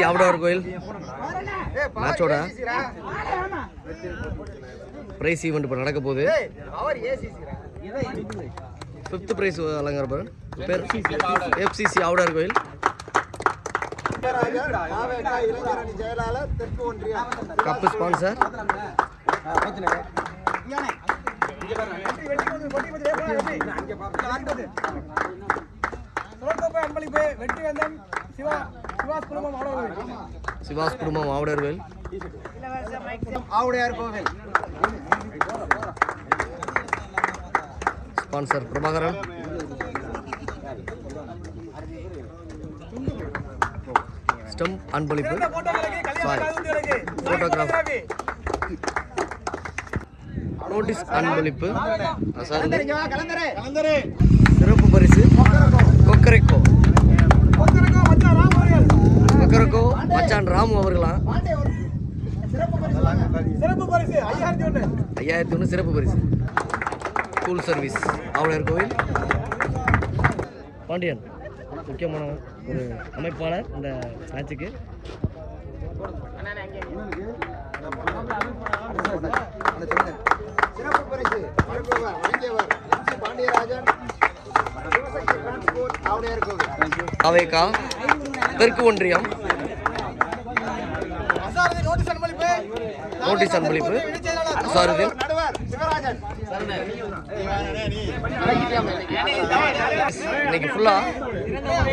ஆவுடையார் கோயில் மேட்சோட price event இப்போ நடக்க போகுது. 5th பிரைஸ் அலங்கார பேர் FCC ஆவுடையார் கோயில். கப்பு ஸ்பான்சர் சிவாஸ் குடும்பம் ஆவுடையார் கோயில். ஸ்பான்சர் பிரபாகரன். ஸ்டம்ப் அன்பளிப்பு போட்டோகிராஃப் நோட்டீஸ் அன்பளிப்பு சிறப்பு பரிசு கொக்கரக்கோ மச்சான் ராமு அவர்களாம் 5001 சிறப்பு பரிசு. ஸ்கூல் சர்வீஸ் ஆவுடையார் கோவில். பாண்டியன் முக்கியமான ஒரு அமைப்பாளர் இந்த மேட்சுக்கு. அவைக்கா தெற்கு ஒன்றியம் நோட்டீஸ் அன்பளிப்பு சாரதில். இன்னைக்கு ஃபுல்லா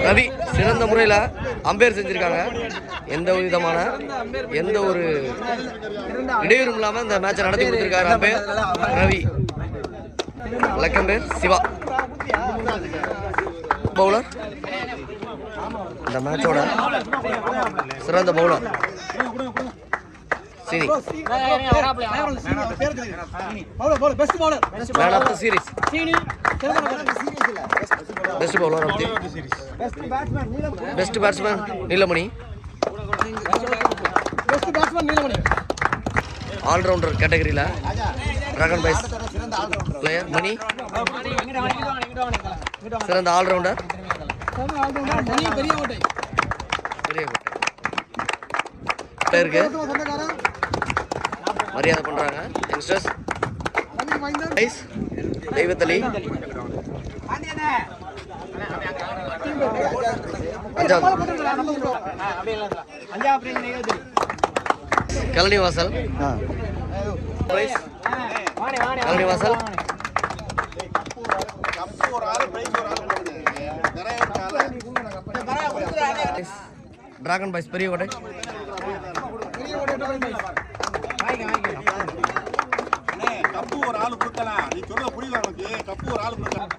ரவி சிறந்த முறையில் அம்பேர் செஞ்சிருக்காங்க. எந்த ஒரு இடையூறும் இல்லாமல் இந்த மேட்சை நடத்தி கொடுத்துருக்காரு அம்பேர் ரவி. லக்கம் பேர் சிவா பவுலர். இந்த மேட்சோட சிறந்த bowler Seeni. Man of the series best bowler of the best batsman Neelamani. Allrounder கேட்டகரியில் டிராகன் பைஸ் பிளேயர் மணி. சிறந்த ஆல்ரவுண்டர் பெரியகோட்டை பிளேயருக்கு மரியாதை பண்றாங்க யங்ஸ்டர்ஸ். தெய்வத்தலி கலனி வாசல் கலனி வாசல். Dragon boys Periyakottai. கப்பு ஒரு ஆளு கொடுக்கலாம். நீ சொல்ல புரியல உனக்கு. கப்பு ஒரு ஆளு கொடுக்கலாம்.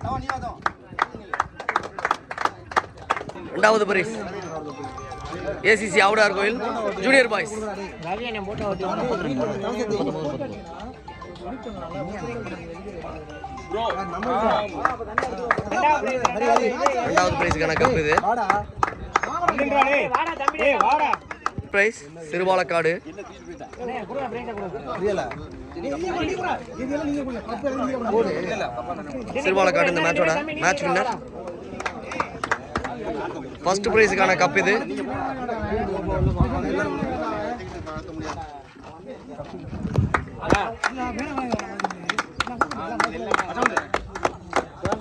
2வது பரிஸ் ACC ஆவுடையார் கோயில் ஜூனியர் பாய்ஸ். 2வது பிரைஸுக்கான கப் இது. பிரைஸ் சிறுபாலக்காடு. சிறுபாலக்காடு இந்த மேட்சோட மேட்ச் வின்னர். ஃபர்ஸ்ட் பிரைஸுக்கான கப் இது.